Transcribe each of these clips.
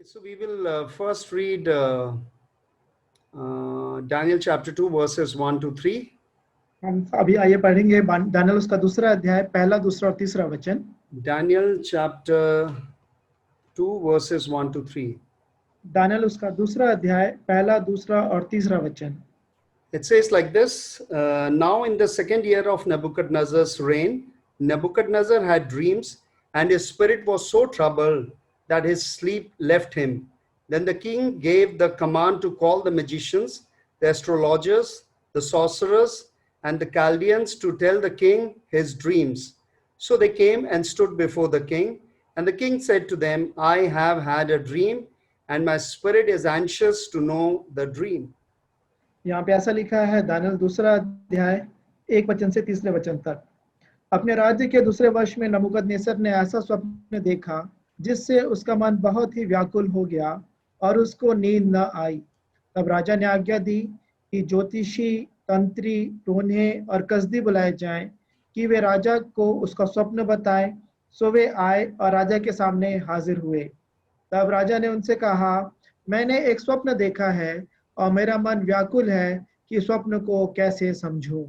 So we will first read Daniel chapter 2 verses 1 to 3. हम अभी आइए पढ़ेंगे दानियल उसका दूसरा अध्याय पहला दूसरा और तीसरा वचन। Daniel chapter 2 verses 1 to 3. Daniel उसका दूसरा अध्याय पहला दूसरा और तीसरा वचन। It says like this, now in the second year of Nebuchadnezzar's reign, Nebuchadnezzar had dreams, and his spirit was so troubled that his sleep left him. Then the king gave the command to call the magicians, the astrologers, the sorcerers, and the Chaldeans to tell the king his dreams. So they came and stood before the king, and the king said to them, I have had a dream, and my spirit is anxious to know the dream. यहाँ पे ऐसा लिखा है Daniel दूसरा अध्याय 1 वचन से तीसरे वचन तक। अपने राज्य के दूसरे वर्ष में नबूकदनेस्सर ने ऐसा स्वप्न देखा जिससे उसका मन बहुत ही व्याकुल हो गया और उसको नींद न आई। तब राजा ने आज्ञा दी कि ज्योतिषी, तंत्री, टोन्हे और कसदी बुलाए जाएं कि वे राजा को उसका स्वप्न बताएं। सो वे आए और राजा के सामने हाजिर हुए। तब राजा ने उनसे कहा, मैंने एक स्वप्न देखा है और मेरा मन व्याकुल है कि स्वप्न को कैसे समझूं।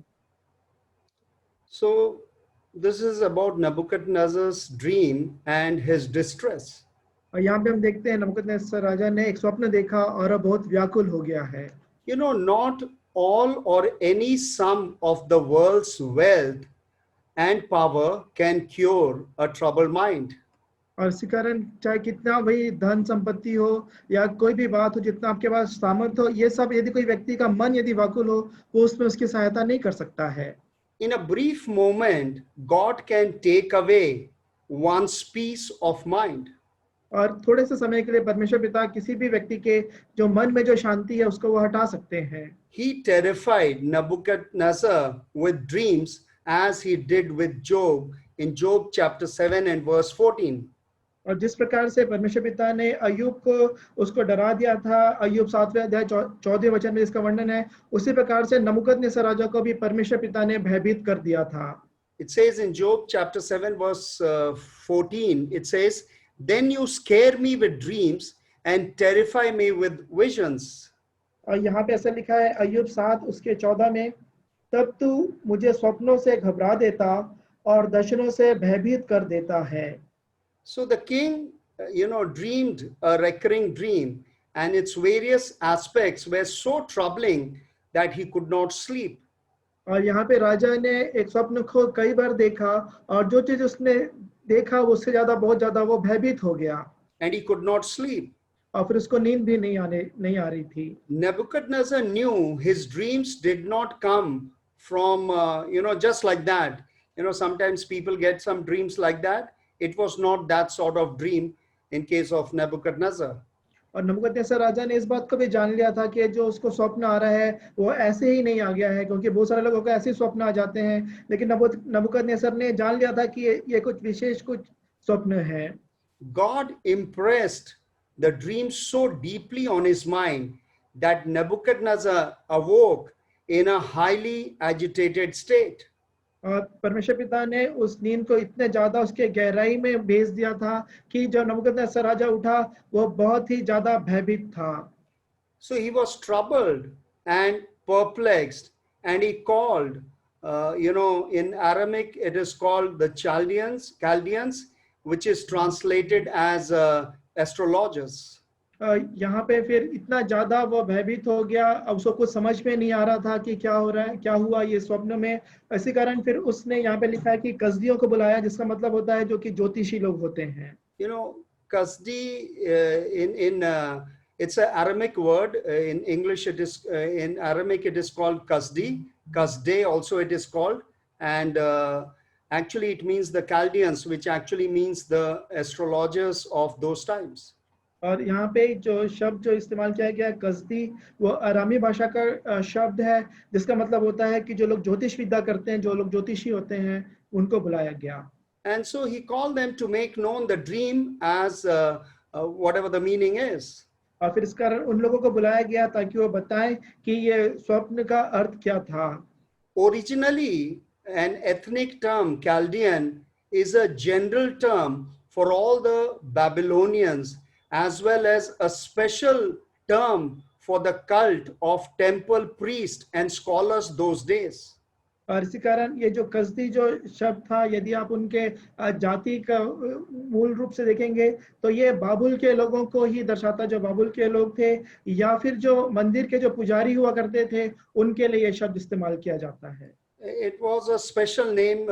So this is about Nebuchadnezzar's dream and his distress. और यहाँ पे हम देखते हैं नबूकदनेस्सर राजा ने एक स्वप्न देखा और अब बहुत व्याकुल हो गया है। You know, not all or any sum of the world's wealth and power can cure a troubled mind. और इसी कारण चाहे कितना भी धन संपत्ति हो या कोई भी बात हो, जितना आपके पास सामर्थ्य हो, ये सब यदि कोई व्यक्ति का मन यदि व्याकुल हो वो उसमें उसकी सहायता नहीं कर सकता है। In a brief moment, God can take away one's peace of mind. और थोड़े से समय के लिए परमेश्वर पिता किसी भी व्यक्ति के जो मन में जो शांति है उसको वो हटा सकते हैं। He terrified Nebuchadnezzar with dreams as he did with Job in Job chapter 7 and verse 14. और जिस प्रकार से परमेश्वर पिता ने अय्यूब को उसको डरा दिया था, अय्यूब 7वें अध्याय 14वें वचन में इसका वर्णन है, उसी प्रकार से नबूकदनेस्सर राजा को भी परमेश्वर पिता ने भयभीत कर दिया था। It says in Job chapter 7 verse 14, it says, then you scare me with dreams and terrify me with visions. और यहाँ पे ऐसा लिखा है अय्यूब 7 उसके 14 में, तब तू मुझे स्वप्नों से घबरा देता और दर्शनों से भयभीत कर देता है। So the king, dreamed a recurring dream, and its various aspects were so troubling that he could not sleep. और यहाँ पे राजा ने एक स्वप्न को कई बार देखा और जो चीज उसने देखा उससे बहुत ज्यादा वो भयभीत हो गया। And he could not sleep. और फिर उसको नींद भी नहीं आ रही थी। Nebuchadnezzar knew his dreams did not come from, just like that. Sometimes people get some dreams like that. It was not that sort of dream in case of Nebuchadnezzar. और नबूकदनेस्सर राजा ने इस बात को भी जान लिया था कि जो उसको स्वप्न आ रहा है वो ऐसे ही नहीं आ गया है, क्योंकि बहुत सारे लोगों को ऐसे स्वप्न आ जाते हैं, लेकिन नबूकदनेस्सर ने जान लिया था कि ये कुछ विशेष कुछ स्वप्न है। God impressed the dream so deeply on his mind that Nebuchadnezzar awoke in a highly agitated state. और परमेश्वर पिता ने उस नींद को इतने ज्यादा उसके गहराई में भेज दिया था कि जब नबूकदनेस्सर राजा उठा वो बहुत ही ज्यादा भयभीत था। So he was troubled and perplexed, and he called, in Aramaic it is called the Chaldeans, which is translated as astrologers. यहाँ पे फिर इतना ज्यादा वो भयभीत हो गया, अब उसको कुछ समझ में नहीं आ रहा था कि क्या हो रहा है, क्या हुआ ये स्वप्न में। इसी कारण फिर उसने यहाँ पे लिखा है कि कसदियों को बुलाया, जिसका मतलब होता है जो कि ज्योतिषी लोग होते हैं। Kasdi it's an Aramaic word. In English it is in Aramaic it is called kasdi. Kasde also it is called, and actually it means the Chaldeans, which actually means the astrologers of those times. और यहाँ पे जो शब्द जो इस्तेमाल किया गया कसदी, वो अरामी भाषा का शब्द है, जिसका मतलब होता है कि जो लोग ज्योतिष विद्या करते हैं, जो लोग ज्योतिषी होते हैं, उनको बुलाया गया। And so he called them to make known the dream as whatever the meaning is. और फिर इस कारण उन लोगों को बुलाया गया ताकि वो बताएं कि ये स्वप्न का अर्थ क्या था। Originally, an ethnic term, Chaldean, is a general term for all the Babylonians as well as a special term for the cult of temple priests and scholars those days. और इसी कारण ये जो कसदी जो शब्द था, यदि आप उनके जाति का मूल रूप से देखेंगे तो ये बाबुल के लोगों को ही दर्शाता, जो बाबुल के लोग थे या फिर जो मंदिर के जो पुजारी हुआ करते थे उनके लिए ये शब्द इस्तेमाल किया जाता है। It was a special name,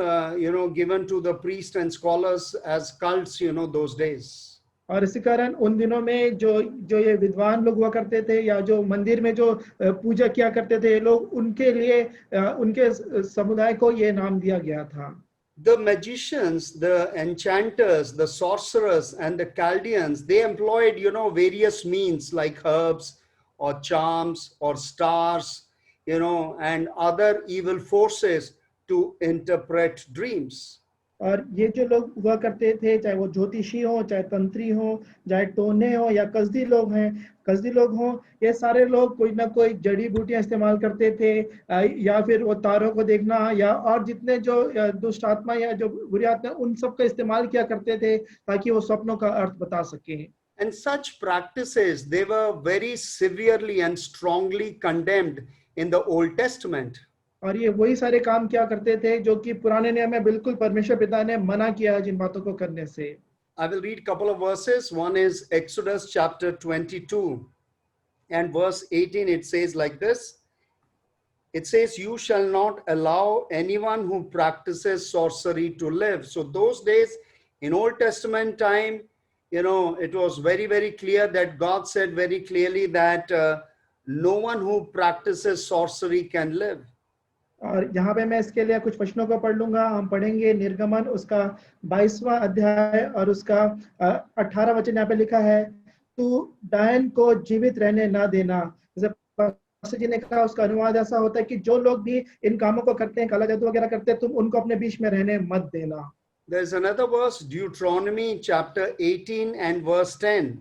given to the priests and scholars as cults, those days. और इसी कारण उन दिनों में जो जो ये विद्वान लोग हुआ करते थे या जो मंदिर में जो पूजा किया करते थे ये लोग, उनके लिए उनके समुदाय को ये नाम दिया गया था। The magicians, the enchanters, the sorcerers, and the Chaldeans, they employed, various means like herbs or charms or stars, and other evil forces to interpret dreams. और ये जो लोग हुआ करते थे, चाहे वो ज्योतिषी हो, चाहे तंत्री हो, चाहे टोने हो या कसदी लोग हों, ये सारे लोग कोई ना कोई जड़ी बूटियां इस्तेमाल करते थे, या फिर वो तारों को देखना या और जितने जो दुष्ट आत्मा या जो बुरी आत्मा, उन सब का इस्तेमाल किया करते थे ताकि वो सपनों का अर्थ बता सके। And such practices, they were very severely and strongly condemned in the Old Testament. और ये वही सारे काम किया करते थे जो कि पुराने नियम में बिल्कुल परमेश्वर पिता ने मना किया है जिन बातों को करने से। I will read a couple of verses. One is Exodus chapter 22 and verse 18. It says like this. It says, "You shall not allow anyone who practices sorcery to live." So those days in Old Testament time, it was very, very clear that God said very clearly that no one who practices sorcery can live. और यहाँ पे मैं इसके लिए कुछ वचनों को पढ़ लूंगा। हम पढ़ेंगे निर्गमन उसका 22वां अध्याय और उसका 18 वचन यहाँ पे लिखा है, तू डायन को जीवित रहने ना देना। जैसे पास्टर जी ने कहा, उसका अनुवाद ऐसा होता है कि जो लोग भी इन कामों को करते हैं, काला जादू वगैरह करते हैं, तुम उनको अपने बीच में रहने मत देना। There's another verse, Deuteronomy chapter 18 and verse 10.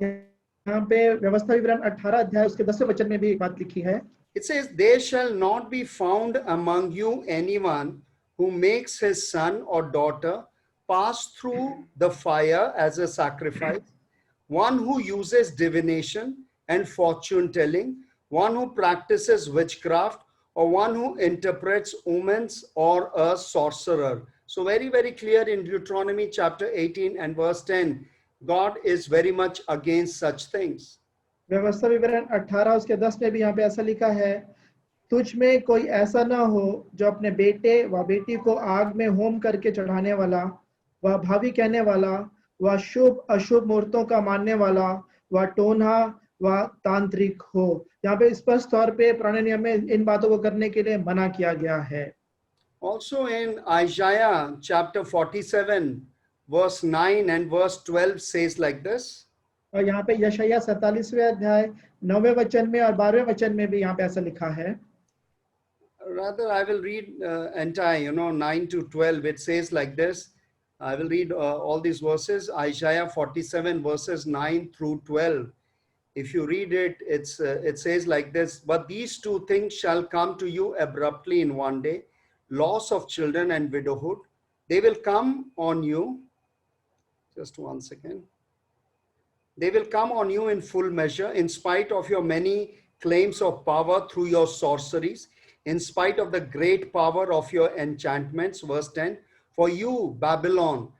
यहाँ पे व्यवस्था विवरण 18 अध्याय उसके 10वें वचन में भी एक बात लिखी है। It says, "There shall not be found among you anyone who makes his son or daughter pass through the fire as a sacrifice, one who uses divination and fortune telling, one who practices witchcraft, or one who interprets omens, or a sorcerer." So very, very clear in Deuteronomy chapter 18 and verse 10, God is very much against such things. व्यवस्था विवरण 18 उसके 10 में भी यहाँ पे ऐसा लिखा है, तुझ में कोई ऐसा ना हो जो अपने बेटे व बेटी को आग में होम करके चढ़ाने वाला, व भावी कहने वाला, व शुभ अशुभ मुहूर्तों का मानने वाला, व टोन्हा व तांत्रिक हो। यहाँ पे स्पष्ट तौर पे पुराने नियम में इन बातों को करने के लिए मना किया गया है। Also in Isaiah chapter 47 verse 9 and verse 12 says like this. और यहाँ पे यशायाह 47वें अध्याय 9वें वचन में और 12वें वचन में भी यहाँ पे ऐसा लिखा है। Rather, I will read entire, 9 to 12. It says like this. I will read all these verses. Isaiah 47 verses 9 through 12. If you read it, it says like this. "But these two things shall come to you abruptly in one day, loss of children and widowhood. They will come on you." Just 1 second. "They will come on you in full measure, in spite of your many claims of power through your sorceries, in spite of the great power of your enchantments." Verse 10, "For you, Babylon,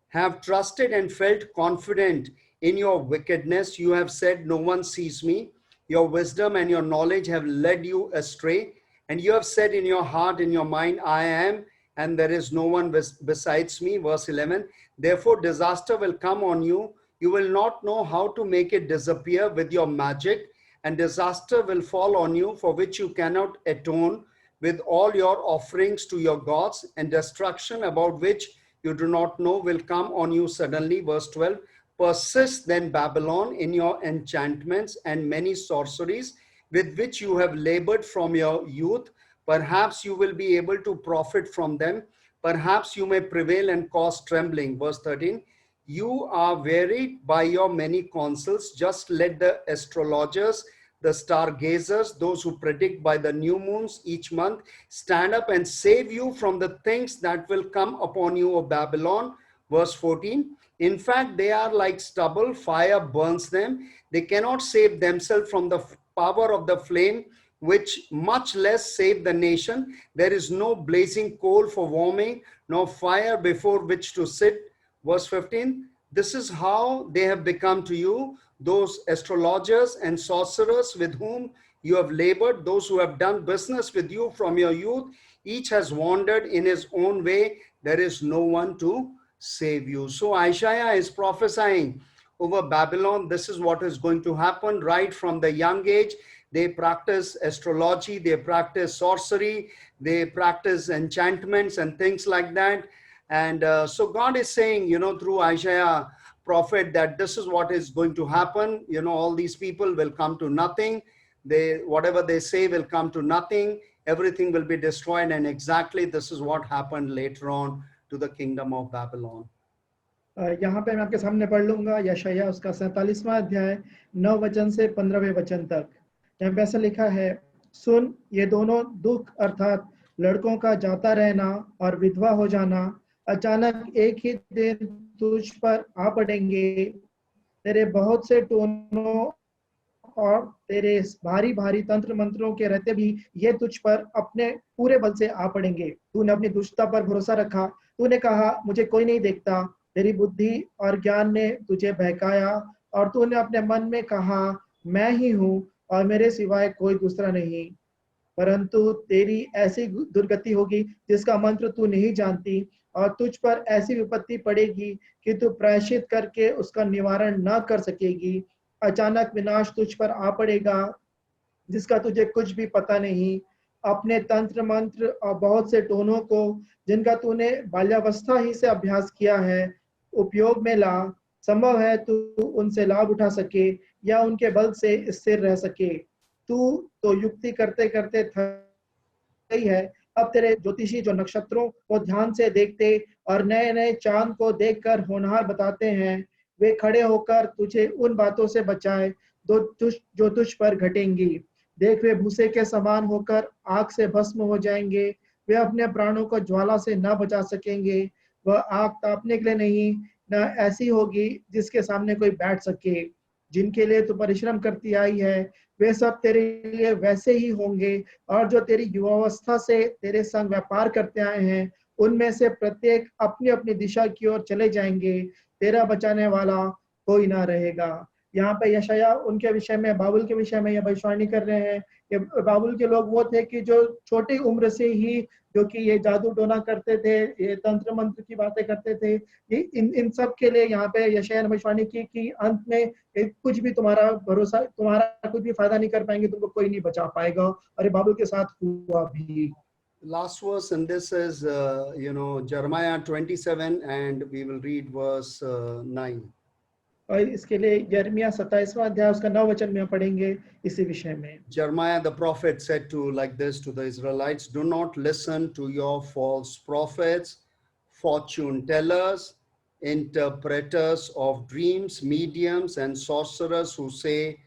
have trusted and felt confident in your wickedness. You have said, 'No one sees me.' Your wisdom and your knowledge have led you astray. And you have said in your heart, in your mind, 'I am, and there is no one besides me.'" Verse 11, "Therefore disaster will come on you. You will not know how to make it disappear with your magic, and disaster will fall on you for which you cannot atone with all your offerings to your gods, and destruction about which you do not know will come on you suddenly." Verse 12, "Persist then, Babylon, in your enchantments and many sorceries with which you have labored from your youth. Perhaps you will be able to profit from them. Perhaps you may prevail and cause trembling." Verse 13, "You are wearied by your many counsels. Just let the astrologers, the stargazers, those who predict by the new moons each month, stand up and save you from the things that will come upon you, O Babylon. Verse 14, in fact, they are like stubble, fire burns them. They cannot save themselves from the power of the flame, which much less save the nation. There is no blazing coal for warming, no fire before which to sit. Verse 15, this is how they have become to you, those astrologers and sorcerers with whom you have labored, those who have done business with you from your youth. Each has wandered in his own way. There is no one to save you. So Isaiah is prophesying over Babylon. This is what is going to happen right from the young age. They practice astrology, they practice sorcery, they practice enchantments and things like that. And so God is saying, through Isaiah prophet, that this is what is going to happen. All these people will come to nothing. Whatever they say will come to nothing. Everything will be destroyed. And exactly this is what happened later on to the kingdom of Babylon. यहाँ पे मैं आपके सामने पढ़ लूंगा यशायाह उसका 47वां अध्याय 9 वचन से 15वें वचन तक। यहाँ पे ऐसा लिखा है, सुन, ये दोनों दुख अर्थात लड़कों का जाता रहना और विधवा हो जाना अचानक एक ही दिन तुझ पर आ पड़ेंगे। तेरे बहुत से टोनों और तेरे भारी भारी तंत्र मंत्रों के रहते भी ये तुझ पर अपने पूरे बल से आ पड़ेंगे। तूने अपनी दुष्टता पर भरोसा रखा, तूने कहा मुझे कोई नहीं देखता। तेरी बुद्धि और ज्ञान ने तुझे बहकाया और तूने अपने मन में कहा मैं ही हूँ और मेरे सिवाय कोई दूसरा नहीं। परंतु तेरी ऐसी दुर्गति होगी जिसका मंत्र तू नहीं जानती और तुझ पर ऐसी विपत्ति पड़ेगी कि तू प्रायश्चित करके उसका निवारण न कर सकेगी। अचानक विनाश तुझ पर आ पड़ेगा जिसका तुझे कुछ भी पता नहीं। अपने तंत्र मंत्र और बहुत से टोनों को जिनका तूने बाल्यावस्था ही से अभ्यास किया है उपयोग में ला। संभव है तू उनसे लाभ उठा सके या उनके बल से स्थिर रह सके। तू तो युक्ति करते करते थक गई है। अब तेरे ज्योतिषी जो नक्षत्रों को ध्यान से देखते और नए नए चांद को देखकर होनहार बताते हैं, वे खड़े होकर तुझे उन बातों से बचाए जो तुझ पर घटेंगी। देख, वे भूसे के समान होकर आग से भस्म हो जाएंगे। वे अपने प्राणों को ज्वाला से न बचा सकेंगे। वह आग तापने के लिए नहीं, न ऐसी होगी जिसके सामने कोई बैठ सके। जिनके लिए तू परिश्रम करती आई है वे सब तेरे लिए वैसे ही होंगे और जो तेरी युवावस्था से तेरे संग व्यापार करते आए हैं उनमें से प्रत्येक अपनी अपनी दिशा की ओर चले जाएंगे। तेरा बचाने वाला कोई ना रहेगा। यहाँ पे यशायाह उनके विषय में, बाबुल के विषय में यह भविष्यवाणी कर रहे हैं कि बाबुल के लोग वो थे कि जो छोटी उम्र से ही जो कि ये जादू टोना करते थे, ये तंत्र मंत्र की बातें करते थे, ये इन सब के लिए यहाँ पे यशायाह ने भविष्यवाणी की कि अंत में कुछ भी तुम्हारा कुछ भी फायदा नहीं कर पाएंगे, तुमको कोई नहीं बचा पाएगा। और ये बाबुल के साथ हुआ भी। Last verse in this is Jeremiah 27 and we will read verse 9. और इसके लिए यिर्मयाह 27वां अध्याय उसका 9 वचन में पढ़ेंगे इसी विषय में। Jeremiah the prophet said like this to the Israelites, do not listen to your false prophets, fortune tellers, interpreters of dreams, mediums and sorcerers who say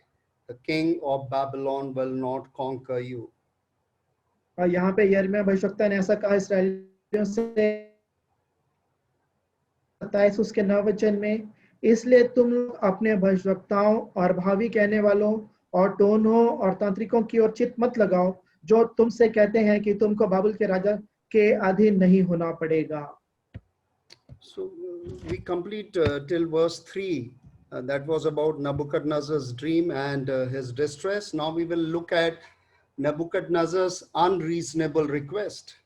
the king of Babylon will not conquer you. और यहाँ पे यिर्मयाह भविष्यवक्ता ने ऐसा कहा इस्राएलियों से 27 उसके 9 वचन में, इसलिए तुम अपने भविष्यवक्ताओं और भावी कहने वालों और टोनों और तांत्रिकों की ओर चित मत लगाओ जो तुमसे कहते हैं कि तुमको बाबुल के राजा के अधीन नहीं होना पड़ेगा। So we complete till verse 3. That was about Nebuchadnezzar's dream and his distress. Now we will look at Nebuchadnezzar's unreasonable request.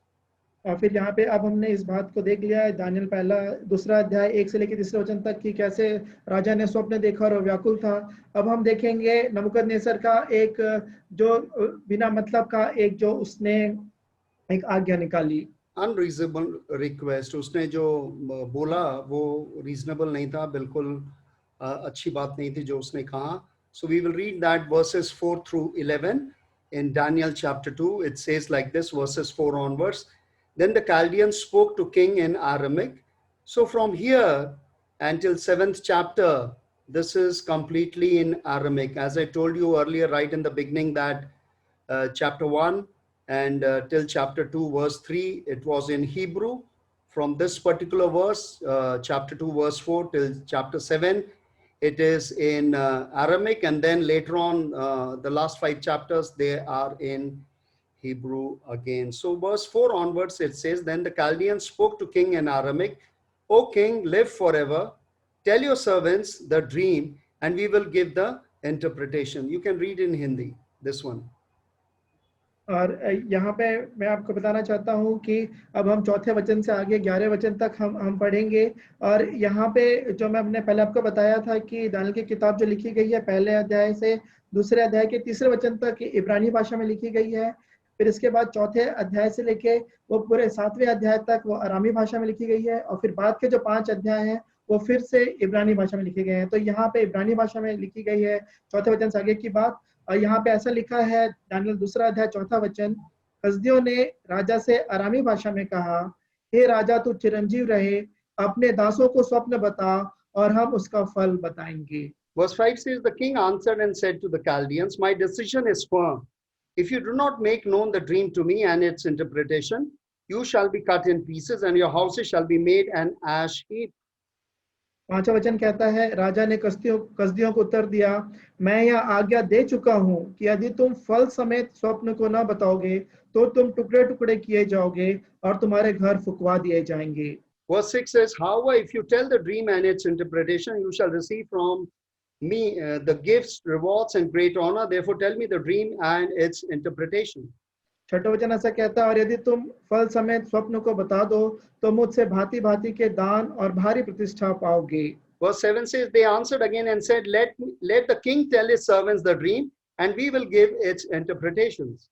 और फिर यहाँ पे अब हमने इस बात को देख लिया है, दानियल पहला 2 अध्याय 1 से लेकर 3 वचन तक कि कैसे राजा ने स्वप्न देखा और व्याकुल था। अब हम देखेंगे नबूकदनेस्सर का एक जो बिना मतलब का एक जो उसने एक आज्ञा निकाली। Unreasonable request, उसने जो बोला वो reasonable नहीं था, बिल्कुल अच्छी बात नहीं थी जो उसने कहा। So we will read that verses 4 through 11 in Daniel chapter 2. It says like this, verses 4 onwards. Then the Chaldeans spoke to king in Aramaic. So from here until 7th chapter, this is completely in Aramaic. As I told you earlier, right in the beginning, that chapter 1 and till chapter 2, verse 3, it was in Hebrew. from this particular verse, chapter 2, verse 4 till chapter 7. It is in Aramaic, and then later on, the last 5 chapters, they are in Hebrew again. So verse 4 onwards, it says, Then the Chaldeans spoke to king in Aramaic, O king, live forever. Tell your servants the dream, and we will give the interpretation. You can read in Hindi, this one. और यहाँ पे मैं आपको बताना चाहता हूँ कि अब हम चौथे वचन से आगे 11 वचन तक हम पढ़ेंगे। और यहाँ पे जो मैं पहले आपको बताया था कि दानियल की किताब जो लिखी गई है पहले अध्याय से दूसरे अध्याय के तीसरे वचन तक इब्रानी भाषा में लिखी गई है। फिर इसके बाद चौथे अध्याय से लेके वो पूरे 7वें अध्याय तक वो अरामी भाषा में लिखी गई है। और फिर बाद के जो 5 अध्याय हैं वो फिर से इब्रानी भाषा में लिखे गए हैं। तो यहाँ पे इब्रानी भाषा में लिखी गई है चौथे वचन से आगे की बात। और यहाँ पे ऐसा लिखा है, दानियल दूसरा अध्याय चौथा वचन, कसदियों ने राजा से अरामी भाषा में कहा, हे राजा तू चिरंजीव रहे, अपने दासों को स्वप्न बता और हम उसका फल बताएंगे। Verse 5 says, The king answered and said to the Chaldeans, My decision is firm. If you do not make known the dream to me and its interpretation, you shall be cut in pieces and your houses shall be made an ash heap. 5वां वचन कहता है, राजा ने कसदियों को उत्तर दिया, मैं यह आज्ञा दे चुका हूँ कि यदि तुम फल समेत स्वप्न को न बताओगे तो तुम टुकड़े टुकड़े किए जाओगे और तुम्हारे घर फुकवा दिए जाएंगे। Verse 6 says, However, if you tell the dream and its interpretation, you shall receive from me the gifts, rewards, and great honor. Therefore, tell me the dream and its interpretation. 6वां वचन ऐसा कहता है, और यदि तुम फल समेत स्वप्न को बता दो तो मुझसे भांति भांति के दान और भारी प्रतिष्ठा पाओगे। Verse 7 says, They answered again and said, Let the king tell his servants the dream, and we will give its interpretations.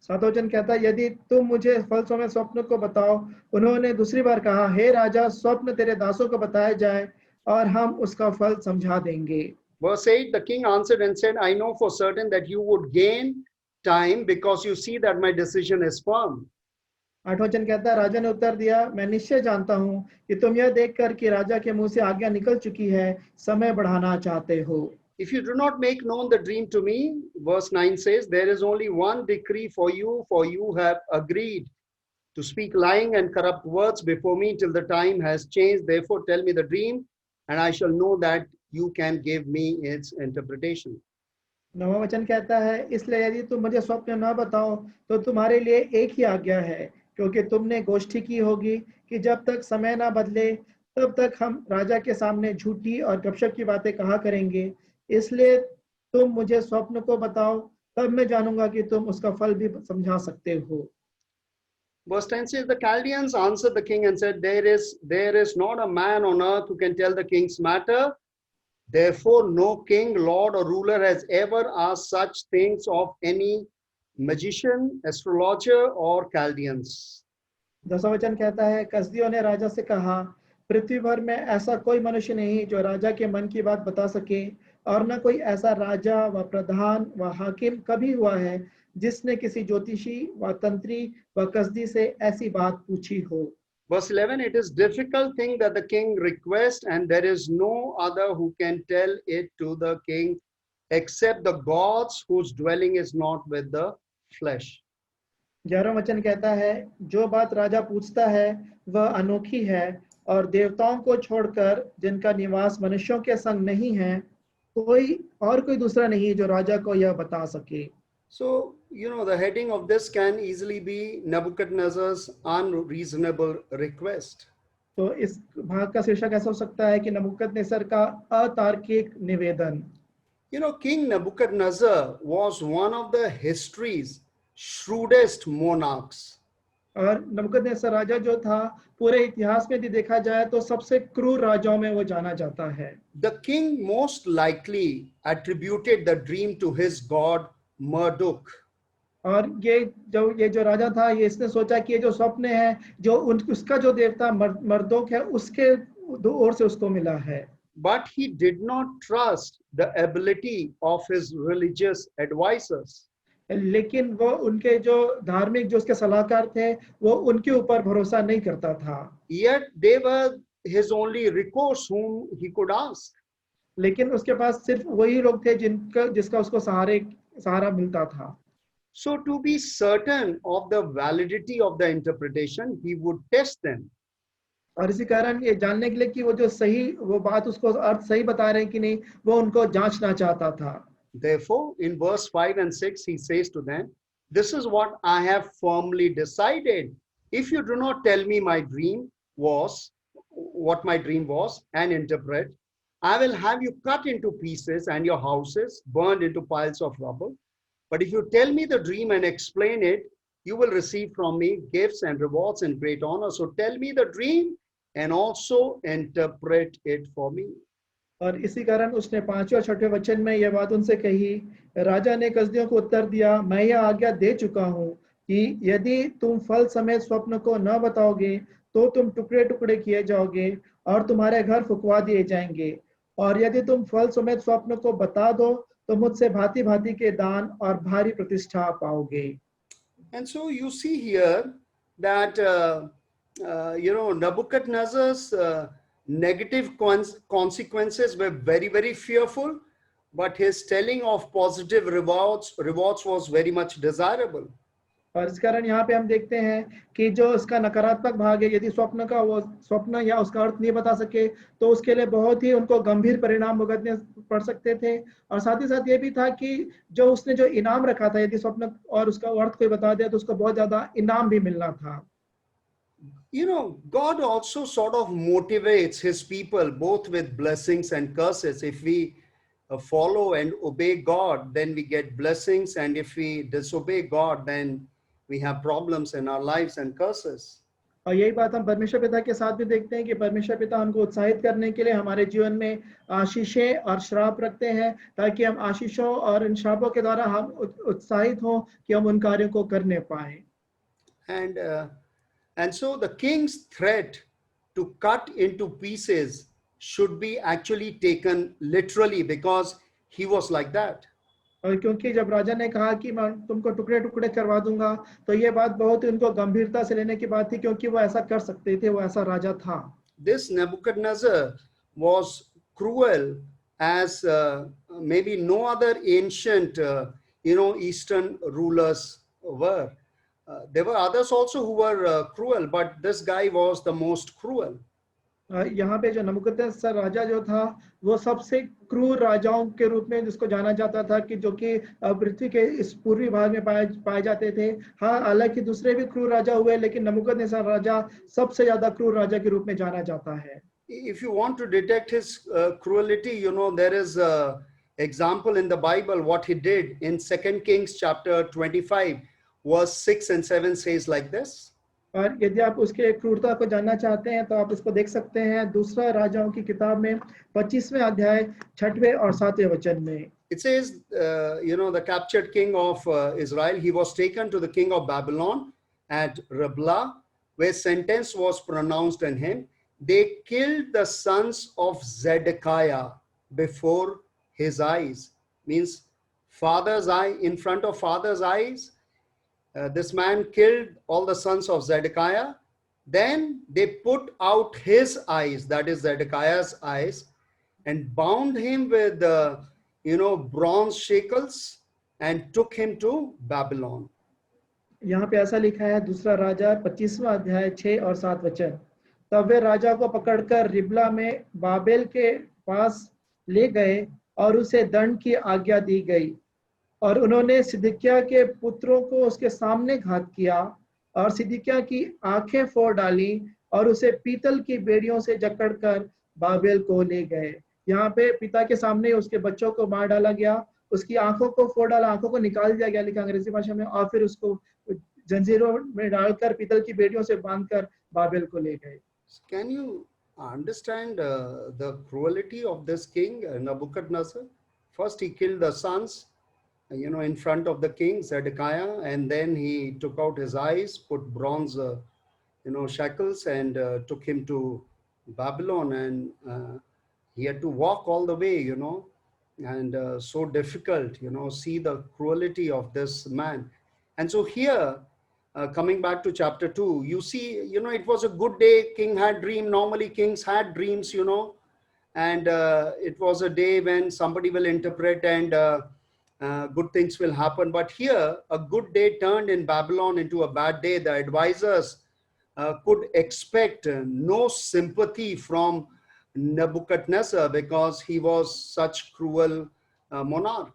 7वां वचन कहता है, यदि तुम मुझे फल समेत स्वप्न को बताओ। उन्होंने दूसरी बार कहा, हे राजा, स्वप्न तेरे दासों को बताया जाए और हम उसका फल समझा देंगे। Verse 8, the king answered and said, I know for certain that you would gain time because you see that my decision is firm. 8वां वचन कहता है, राजा ने उत्तर दिया, मैं निश्चय जानता हूँ कि तुम यह देखकर कि राजा के मुंह से आज्ञा निकल चुकी है, समय बढ़ाना चाहते हो। If you do not make known the dream to me, verse 9 says, there is only one decree for you have agreed to speak lying and corrupt words before me till the time has changed. Therefore, tell me the dream, and I shall know that you can give me its interpretation. 9वां वचन कहता है, इसलिए यदि तुम मुझे स्वप्न न बताओ तो तुम्हारे लिए एक ही आज्ञा है, क्योंकि तुमने गोष्ठी की होगी कि जब तक समय ना बदले तब तक हम राजा के सामने झूठी और गपशप की बातें कहा करेंगे। इसलिए तुम मुझे स्वप्न को बताओ, तब मैं जानूंगा कि तुम उसका फल भी समझा सकते हो। Verse 10 says, the Chaldeans answered the king and said, there is not a man on earth who can tell the king's matter. Therefore, no king, lord, or ruler has ever asked such things of any magician, astrologer, or Chaldeans. 10वां वचन कहता है, कसदियों ने राजा से कहा, पृथ्वी भर में ऐसा कोई मनुष्य नहीं जो राजा के मन की बात बता सके, और न कोई ऐसा राजा व प्रधान व हाकिम कभी हुआ है जिसने किसी ज्योतिषी व तंत्री व कसदी से ऐसी बात पूछी हो। Verse 11, it is difficult thing that the king requests, and there is no other who can tell it to the king except the gods whose dwelling is not with the flesh. 11वां वचन कहता है, जो बात राजा पूछता है वह अनोखी है, और देवताओं को छोड़कर जिनका निवास मनुष्यों के संग नहीं है, कोई दूसरा नहीं जो राजा को यह बता सके। So, the heading of this can easily be Nebuchadnezzar's unreasonable request. तो इस भाग का शीर्षक ऐसा हो सकता है कि नबूकदनेस्सर का अतार्किक निवेदन। King Nebuchadnezzar was one of the history's shrewdest monarchs. और नबूकदनेस्सर राजा जो था, पूरे इतिहास में यदि देखा जाए तो सबसे क्रूर राजाओं में वो जाना जाता है। The king most likely attributed the dream to his god Marduk. और ये जो राजा था, ये इसने सोचा कि ये जो स्वप्न है जो उसका जो देवता मर्दोक है उसके ओर से उसको मिला है। But he did not trust the ability of his religious advisors. लेकिन वो उनके जो धार्मिक जो उसके सलाहकार थे वो उनके ऊपर भरोसा नहीं करता था। Yet they were his only recourse whom he could ask. लेकिन उसके पास सिर्फ वही लोग थे जिसका उसको सहारा मिलता था। So to be certain of the validity of the interpretation, he would test them. और इसी कारण ये जानने के लिए कि वो जो सही वो बात उसको अर्थ सही बता रहे हैं कि नहीं, वो उनको जांचना चाहता था। Therefore, in verse 5 and 6, he says to them, "This is what I have firmly decided. If you do not tell me my dream was, what my dream was, and interpret, I will have you cut into pieces and your houses burned into piles of rubble. But if you tell me the dream and explain it, you will receive from me gifts and rewards and great honor. So tell me the dream and also interpret it for me." और इसी कारण उसने 5वें और 6वें वचन में यह बात उनसे कही। राजा ने कसदियों को उत्तर दिया, मैं यह आज्ञा दे चुका हूँ कि यदि तुम फल समेत स्वप्न को न बताओगे तो तुम टुकड़े टुकड़े किए जाओगे और तुम्हारे घर फुकवा दिए जाएंगे, और यदि तुम फल समेत स्वप्न को बता दो तो मुझसे भांति भांति के दान और भारी प्रतिष्ठा पाओगे। And so you see here that Nebuchadnezzar's negative consequences were very, very fearful, but his telling of positive rewards was very much desirable. और इस कारण यहाँ पे हम देखते हैं कि जो उसका नकारात्मक भाग है, यदि स्वप्न का वो स्वप्न या उसका अर्थ नहीं बता सके तो उसके लिए बहुत ही उनको गंभीर परिणाम भुगतने पड़ सकते थे। और साथ ही साथ ये भी था कि जो उसने जो इनाम रखा था, यदि स्वप्न और उसका अर्थ कोई बता दिया तो उसको बहुत ज्यादा इनाम भी मिलना था। You know, God also sort of motivates his people both with blessings and curses. If we follow and obey God, then we get blessings. And if we disobey God, then we have problems in our lives and curses. और यही बात हम परमेश्वर पिता के साथ भी देखते हैं कि परमेश्वर पिता हमको उत्साहित करने के लिए हमारे जीवन में आशीषें और श्राप रखते हैं, ताकि हम आशीषों और इन श्रापों के द्वारा हम उत्साहित हों कि हम उन कार्यों को करने पाए। And and so the king's threat to cut into pieces should be actually taken literally, because he was like that. और क्योंकि जब राजा ने कहा कि मैं तुमको टुकड़े टुकड़े करवा दूंगा, तो ये बात बहुत ही उनको गंभीरता से लेने की बात थी, क्योंकि वो ऐसा कर सकते थे, वो ऐसा राजा था। This Nebuchadnezzar was cruel as maybe no other ancient, Eastern rulers were. There were others also who were cruel, but this guy was the most cruel. यहाँ पे जो नबूकदनेस्सर राजा जो था, वो सबसे क्रूर राजाओं के रूप में जिसको जाना जाता था, कि जो कि पृथ्वी के इस पूर्वी भाग में पाए जाते थे। हाँ, हालांकि दूसरे भी क्रूर राजा हुए, लेकिन नबूकदनेस्सर राजा सबसे ज्यादा क्रूर राजा के रूप में जाना जाता है। If you want to detect his cruelty, there is a example in the Bible what he did in 2 Kings chapter 25, verse 6 and 7 says like this. और यदि आप उसके क्रूरता को जानना चाहते हैं तो आप इसको देख सकते हैं दूसरा राजाओं की किताब में 25वें अध्याय 6वें और 7वें वचन में। It says, the captured king of Israel, he was taken to the king of Babylon at Riblah, where sentence was pronounced on him. They killed the sons of Zedekiah before his eyes. Means father's eye, in front of father's eyes. This man killed all the sons of Zedekiah. Then they put out his eyes, that is Zedekiah's eyes, and bound him with bronze shackles and took him to Babylon. यहाँ पे ऐसा लिखा है, दूसरा राजा 25वां अध्याय 6 और 7 वचन। तब वे राजा को पकड़कर रिबला में बाबेल के पास ले गए और उसे दंड की आज्ञा दी गई, और उन्होंने सिदकिय्याह के पुत्रों को उसके सामने घात किया और सिदकिय्याह की आंखें फोड़ डाली और उसे पीतल की बेड़ियों से जकड़कर बाबेल को ले गए। यहाँ पे पिता के सामने उसके बच्चों को मार डाला गया, उसकी आंखों को फोड़ डाला, आंखों को निकाल दिया गया लिखा अंग्रेजी भाषा में, और फिर उसको जंजीरों में डालकर पीतल की बेड़ियों से बांधकर बाबेल को ले गए। Can you understand the cruelty of this king Nebuchadnezzar? First he killed the sons, in front of the king Zedekiah, and then he took out his eyes, put bronze, shackles, and took him to Babylon, and he had to walk all the way, and so difficult, see the cruelty of this man. And so here, coming back to chapter 2, you see, it was a good day. King had dream. Normally kings had dreams, and it was a day when somebody will interpret and good things will happen. But here, a good day turned in Babylon into a bad day. The advisors could expect no sympathy from Nebuchadnezzar because he was such cruel monarch.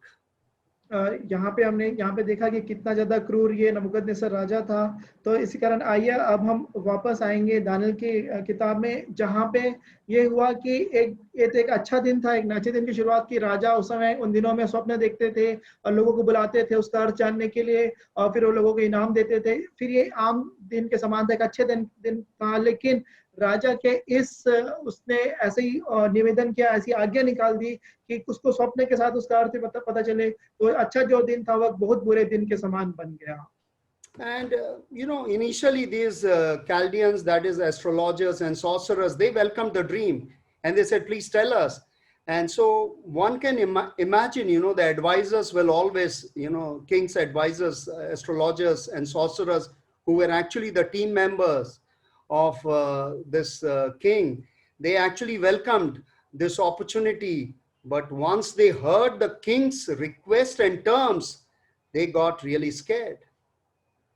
यहाँ पे हमने यहाँ पे देखा कि कितना ज्यादा क्रूर ये नबूकदनेस्सर राजा था। तो इसी कारण आइए अब हम वापस आएंगे दानियेल की किताब में, जहाँ पे ये हुआ कि ये तो एक अच्छा दिन था, एक अच्छे दिन की शुरुआत की। राजा उस समय उन दिनों में स्वप्न देखते थे और लोगों को बुलाते थे उसका अर्थ जानने के लिए, और फिर वो लोगों को इनाम देते थे। फिर ये आम दिन के समान था, एक अच्छे दिन था। लेकिन राजा के उसने ऐसे ही निवेदन किया, ऐसी आज्ञा निकाल दी कि उसको स्वप्न के साथ उसका अर्थ पता चले। तो अच्छा जो दिन था वह बहुत बुरे दिन के समान बन गया। And initially these Chaldeans, that is astrologers and sorcerers, they welcomed the dream and they said, please tell us. And so one can imagine, the advisors will always, king's advisors, astrologers and sorcerers, who were actually the team members of this king, they actually welcomed this opportunity. But once they heard the king's request and terms, they got really scared.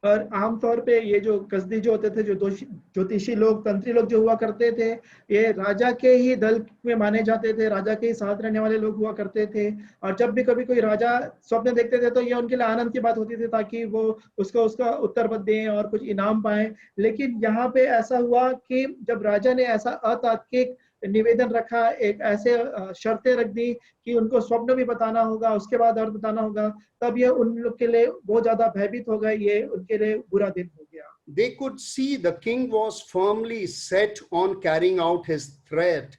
और आमतौर पे ये जो कसदी जो होते थे, जो ज्योतिषी लोग, तंत्री लोग जो हुआ करते थे, ये राजा के ही दल में माने जाते थे, राजा के ही साथ रहने वाले लोग हुआ करते थे। और जब भी कभी कोई राजा स्वप्न देखते थे तो ये उनके लिए आनंद की बात होती थी, ताकि वो उसका उत्तर दें और कुछ इनाम पाएं। लेकिन यहाँ पे ऐसा हुआ कि जब राजा ने ऐसा अतार्किक निवेदन रखा, एक ऐसे शर्तें रख दी कि उनको स्वप्न भी बताना होगा, उसके बाद अर्थ बताना होगा, तब ये उन लोग के लिए बहुत ज्यादा भयभीत हो गए, ये उनके लिए बुरा दिन हो गया। They could see the king was firmly set on carrying out his threat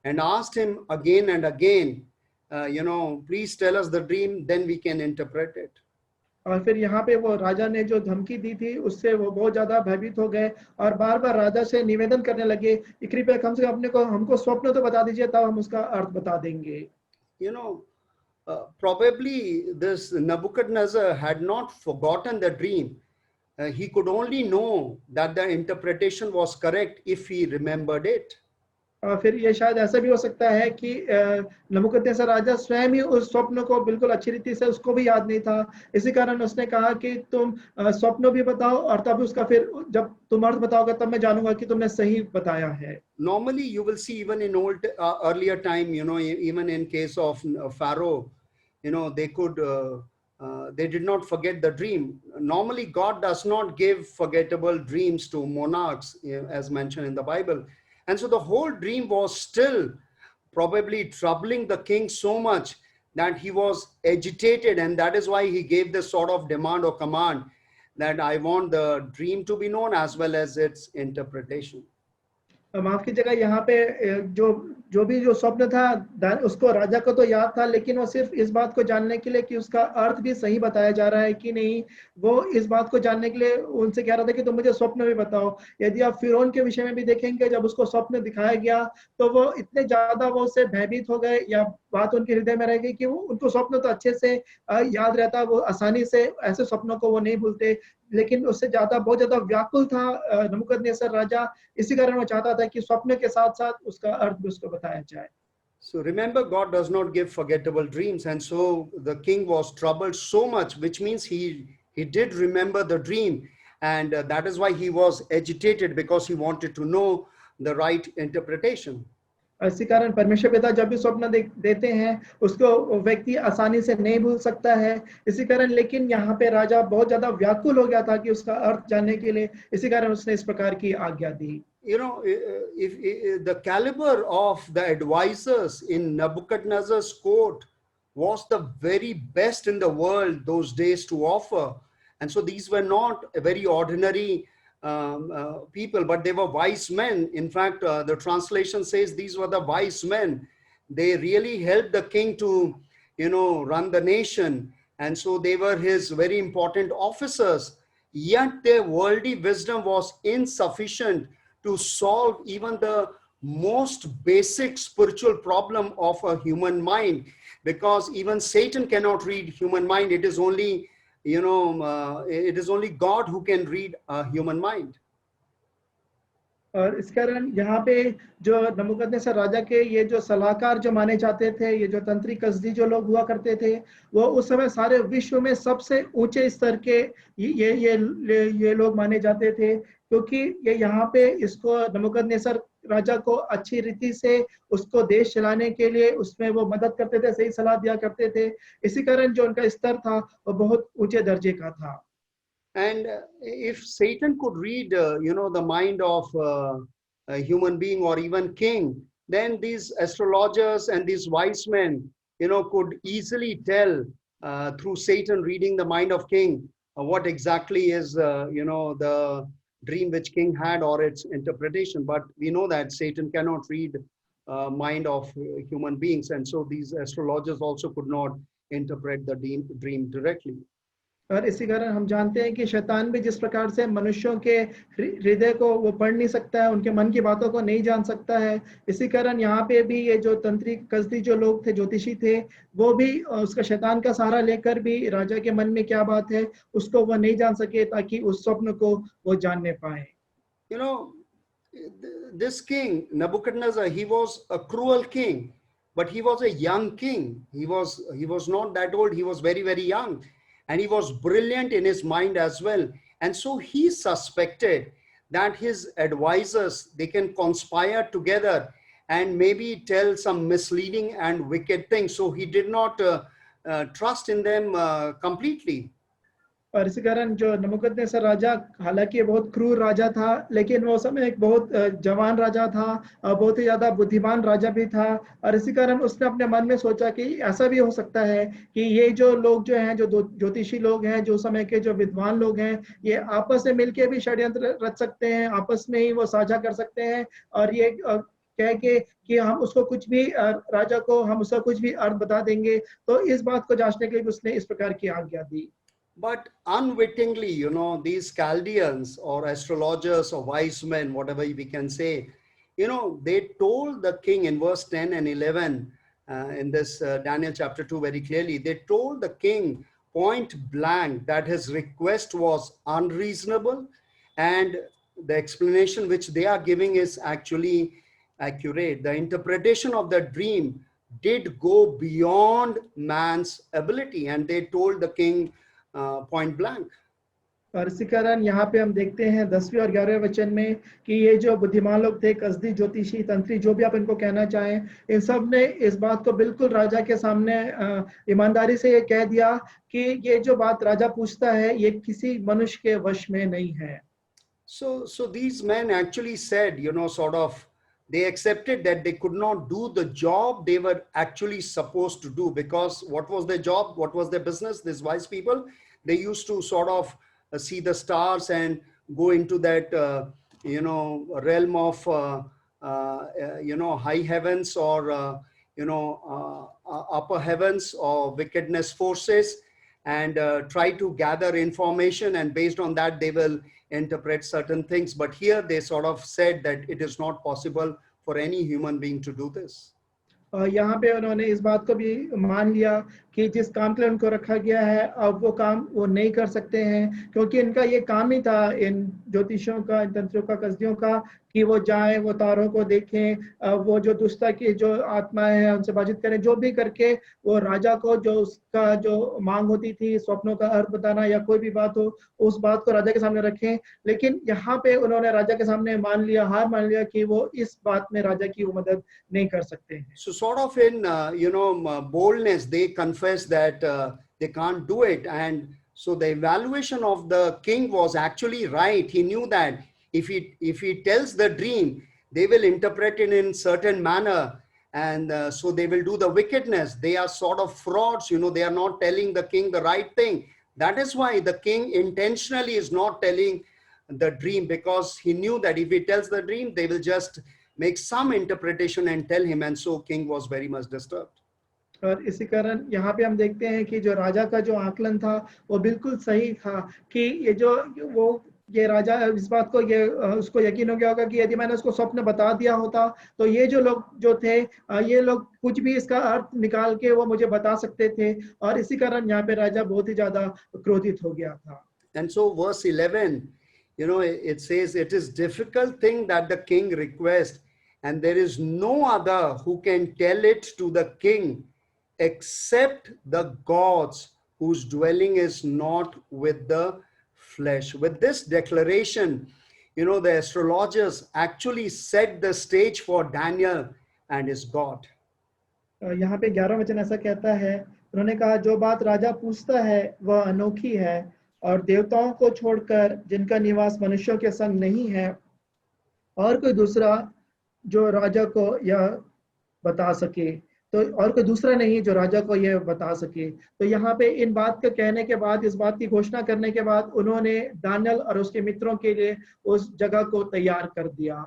and asked him again and again, please tell us the dream, then we can interpret it. और फिर यहाँ पे वो राजा ने जो धमकी दी थी उससे वो बहुत ज्यादा भयभीत हो गए और बार बार राजा से निवेदन करने लगे कि कृपया कम से कम हमको स्वप्न तो बता दीजिए, तब हम उसका अर्थ बता देंगे। Probably this Nebuchadnezzar had not forgotten the dream. He could only know that the interpretation was correct if he remembered it. और फिर ये शायद ऐसा भी हो सकता है कि नबूकदनेस्सर राजा स्वयं ही उस स्वप्न को बिल्कुल अच्छी रीति से उसको भी याद नहीं था। इसी कारण उसने कहा कि तुम स्वप्न भी बताओ और तब उसका फिर जब तुम अर्थ बताओगे तब मैं जानूंगा कि तुमने सही बताया है। Normally you will see even in earlier time, even in case of Pharaoh, they did not forget the dream. Normally God does not give forgettable dreams to monarchs, as mentioned in the Bible. And so the whole dream was still probably troubling the king so much that he was agitated, and that is why he gave this sort of demand or command that I want the dream to be known as well as its interpretation. माफ कीजिएगा, यहाँ पे जो भी जो स्वप्न था उसको राजा को तो याद था, लेकिन वो सिर्फ इस बात को जानने के लिए कि उसका अर्थ भी सही बताया जा रहा है कि नहीं, वो इस बात को जानने के लिए उनसे कह रहा था कि तुम मुझे स्वप्न भी बताओ। यदि आप फिरौन के विषय में भी देखेंगे, जब उसको स्वप्न दिखाया गया तो वो इतने ज्यादा वो उससे भयभीत हो गए, या बात उनके हृदय में रह गई कि वो उनको स्वप्न तो अच्छे से याद रहता, वो आसानी से ऐसे स्वप्नों को वो नहीं भूलते, लेकिन उससे ज्यादा बहुत ज्यादा व्याकुल था नबूकदनेस्सर राजा। इसी कारण वो चाहता था कि स्वप्न के साथ साथ उसका अर्थ भी उसको बताया जाए। So remember, God does not give forgettable dreams, and so the king was troubled so much, which means he did remember the dream, and that is why he was agitated, because he wanted to know the right interpretation. इसी कारण परमेश्वर पिता जब भी स्वप्न देते हैं उसको व्यक्ति आसानी से नहीं भूल सकता है। इसी कारण लेकिन यहाँ पे राजा बहुत ज्यादा व्याकुल हो गया था कि उसका अर्थ जानने के लिए, इसी कारण उसने इस प्रकार की आज्ञा दी। If the caliber of the advisors in Nebuchadnezzar's court was the very best in the world those days to offer, and so these were not very ordinary people, but they were wise men. In fact, the translation says these were the wise men. They really helped the king to, run the nation, and so they were his very important officers. Yet their worldly wisdom was insufficient to solve even the most basic spiritual problem of a human mind, because even Satan cannot read human mind. It is only it is only God who can read a human mind. और इस कारण यहाँ पे जो नबूकदनेस्सर राजा के ये जो सलाहकार जो माने जाते थे, ये जो तंत्री कसदी जो लोग हुआ करते थे, वो उस समय सारे विश्व में सबसे ऊंचे स्तर के ये लोग माने जाते थे, क्योंकि ये यहाँ पे इसको नबूकदनेस्सर राजा को अच्छी रीति से उसको देश चलाने के लिए उसमें वो मदद करते थे, सही सलाह दिया करते थे। इसी कारण जो उनका स्तर था वो बहुत ऊंचे दर्जे का था। And if Satan could read, the mind of a human being or even king, then these astrologers and these wise men, could easily tell through Satan reading the mind of king what exactly is, the dream which king had or its interpretation. But we know that Satan cannot read mind of human beings, and so these astrologers also could not interpret the dream directly. और इसी कारण हम जानते हैं कि शैतान भी जिस प्रकार से मनुष्यों के हृदय को वो पढ़ नहीं सकता है, उनके मन की बातों को नहीं जान सकता है, इसी कारण यहाँ पे भी ये जो तंत्री कसदी जो लोग थे, ज्योतिषी थे, वो भी उसका शैतान का सहारा लेकर भी राजा के मन में क्या बात है उसको वो नहीं जान सके, ताकि उस स्वप्न को वो जानने पाए। This king Nebuchadnezzar, he was a cruel king, but he was a young king. He was not that old. He was very, very young, and he was brilliant in his mind as well. And so he suspected that his advisors, they can conspire together and maybe tell some misleading and wicked things. So he did not trust in them completely. और इसी कारण जो नबूकदनेस्सर राजा, हालांकि बहुत क्रूर राजा था, लेकिन वो समय एक बहुत जवान राजा था और बहुत ही ज्यादा बुद्धिमान राजा भी था। और इसी कारण उसने अपने मन में सोचा कि ऐसा भी हो सकता है कि ये जो लोग जो हैं, जो ज्योतिषी लोग हैं, जो समय के जो विद्वान लोग हैं, ये आपस में मिलके भी षड्यंत्र रच सकते हैं, आपस में ही वो साझा कर सकते हैं और ये कह के कि हम उसको कुछ भी राजा को हम उसका कुछ भी अर्थ बता देंगे। तो इस बात को जांचने के लिए उसने इस प्रकार की आज्ञा दी। But unwittingly, these Chaldeans or astrologers or wise men, whatever we can say, they told the king in verse 10 and 11 in this Daniel chapter 2 very clearly, they told the king point blank that his request was unreasonable, and the explanation which they are giving is actually accurate. The interpretation of the dream did go beyond man's ability, and they told the king point blank. और इसी कारण यहाँ पे हम देखते हैं 10वें और 11वें वचन में कि ये जो बुद्धिमान लोग थे, कसदी, ज्योतिषी, तंत्री, जो भी आप इनको कहना चाहें, इन सब ने इस बात को बिल्कुल राजा के सामने ईमानदारी से ये कह दिया कि ये जो बात राजा पूछता है ये किसी मनुष्य के वश में नहीं है। So these men actually said, sort of, they accepted that they could not do the job they were actually supposed to do, because what was their job? What was their business? These wise people, they used to sort of see the stars and go into that, realm of, high heavens or, upper heavens or wickedness forces, and try to gather information, and based on that they will interpret certain things. But here they sort of said that it is not possible for any human being to do this. यहाँ पे उन्होंने इस बात को भी मान लिया कि जिस काम के लिए उनको रखा गया है, अब वो काम वो नहीं कर सकते हैं, क्योंकि इनका ये काम ही था, इन ज्योतिषियों का, इन तंत्रियों का, कसदियों का, कि वो जाएं, वो तारों को देखें, वो जो दुष्टता की जो आत्माएं हैं उनसे बातचीत करें, जो भी करके वो राजा को जो उसका जो मांग होती थी, स्वप्नों का अर्थ बताना या कोई भी बात हो, उस बात को राजा के सामने रखें। लेकिन यहाँ पे उन्होंने राजा के सामने हार मान लिया कि वो इस बात में राजा की वो मदद नहीं कर सकते हैं। So sort of in boldness they confess that they can't do it, and so the evaluation of the king was actually right. He knew that if he tells the dream, they will interpret it in certain manner, and so they will do the wickedness. They are sort of frauds, they are not telling the king the right thing. That is why the king intentionally is not telling the dream, because he knew that if he tells the dream, they will just make some interpretation and tell him, and so king was very much disturbed. और इसी कारण यहाँ पे हम देखते हैं कि जो राजा का जो आकलन था वो बिल्कुल सही था कि ये राजा इस बात को उसको यकीन हो गया होगा कि यदि मैंने उसको स्वप्न बता दिया होता तो ये जो लोग जो थे ये लोग कुछ भी इसका अर्थ निकाल के वो मुझे बता सकते थे, और इसी कारण यहाँ पे राजा बहुत ही ज्यादा क्रोधित हो गया था। And so verse 11, You know, it says it is difficult thing that the king requests, and there is no other who can tell it to the king except the gods whose dwelling is not with the flesh. With this declaration, you know, the astrologers actually set the stage for Daniel and his God. यहाँ पे 11 वचन ऐसा कहता है, उन्होंने कहा जो बात राजा पूछता है वह अनोखी है और देवताओं को छोड़कर जिनका निवास मनुष्यों के संग नहीं है और कोई दूसरा जो राजा को यह बता सके, तो और कोई दूसरा नहीं जो राजा को यह बता सके। तो यहाँ पे इन बात के कहने के बाद, इस बात की घोषणा करने के बाद उन्होंने दानियल और उसके मित्रों के लिए उस जगह को तैयार कर दिया।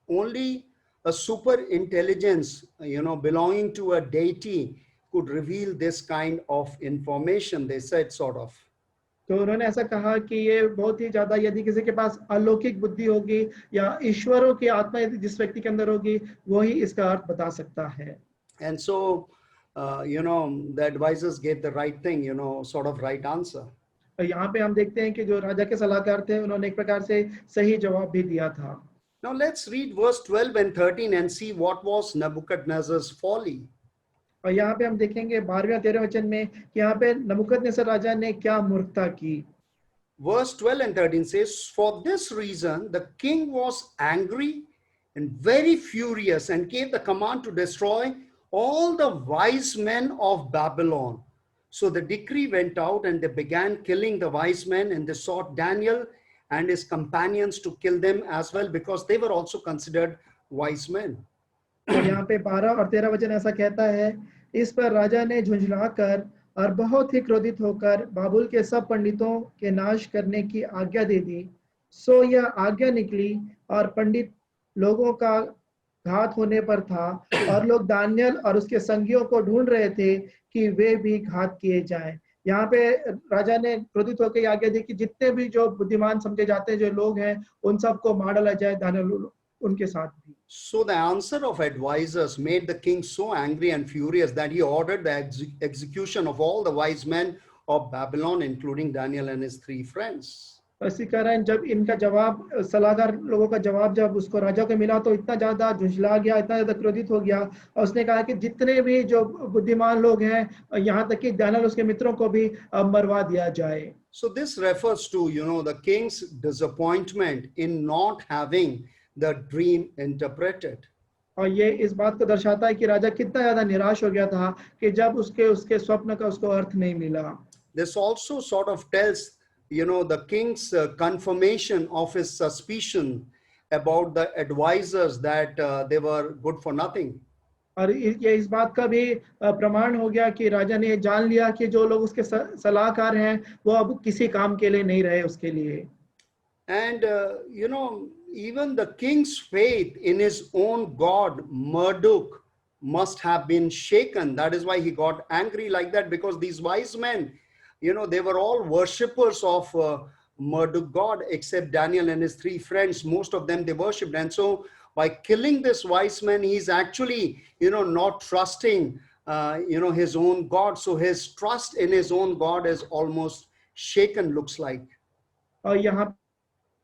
Only a super intelligence, you know, belonging to a deity could reveal this kind of information, they said, sort of. तो उन्होंने ऐसा कहा कि ये बहुत ही ज्यादा, यदि किसी के पास अलौकिक बुद्धि होगी या ईश्वरों की आत्मा यदि जिस व्यक्ति के अंदर होगी, वो ही इसका अर्थ बता सकता है। And so, you know, the advisors gave the right thing, you know, sort of right answer. और यहाँ पे हम देखते हैं कि जो राजा के सलाहकार थे, उन्होंने एक प्रकार से सही जवाब भी दिया था। Now let's read verse 12 and 13 and see what was Nebuchadnezzar's folly. और यहाँ पे हम देखेंगे 12वें और 13वें वचन में कि यहाँ पे नबूकदनेस्सर राजा ने क्या मूर्खता की। Verse 12 and 13 says, for this reason the king was angry and very furious and gave the command to destroy all the wise men of Babylon. So the decree went out and they began killing the wise men, and they sought Daniel and his companions to kill them as well, because they were also considered wise men. और यहाँ पे 12 और 13 वचन ऐसा कहता है, इस पर राजा ने झुंझलाकर और बहुत ही क्रोधित होकर बाबुल के सब पंडितों के नाश करने की आज्ञा दे दी। सो यह आज्ञा निकली और पंडित लोगों का घात होने पर था, और लोग दानियल और उसके संगियों को ढूंढ रहे थे कि वे भी घात किए जाएं। यहाँ पे राजा ने क्रोधित होकर आज्ञा दी कि जितने भी जो बुद्धिमान समझे जाते हैं जो लोग हैं, उन सबको मार डाला जाए, दानियल उनके साथ भी। So the answer of advisors made the king so angry and furious that he ordered the execution of all the wise men of Babylon, including Daniel and his 3 friends. इसी कारण जब इनका जवाब, सलाहकार लोगों का जवाब जब उसको राजा को मिला, तो इतना ज्यादा झुंझला गया, इतना ज्यादा क्रोधित हो गया, और उसने कहा कि जितने भी जो बुद्धिमान लोग हैं, यहाँ तक कि दानियल उसके मित्रों को भी मरवा दिया जाए। So this refers to, you know, the king's disappointment in not having the dream interpreted. और ये इस बात को दर्शाता है कि राजा कितना ज्यादा निराश हो गया था कि जब उसके स्वप्न का उसको अर्थ नहीं मिला। This also sort of tells, you know, the king's confirmation of his suspicion about the advisors that they were good for nothing. और ये इस बात का भी प्रमाण हो गया कि राजा ने जान लिया कि जो लोग उसके सलाहकार हैं, वो अब किसी काम के लिए नहीं रहे उसके लिए। And, you know, even the king's faith in his own god, Marduk, must have been shaken. That is why he got angry like that, because these wise men, you know, they were all worshippers of Marduk god, except Daniel and his 3 friends. Most of them they worshipped. And so by killing this wise man, he's actually, you know, not trusting, you know, his own God. So his trust in his own God is almost shaken, looks like. और यहाँ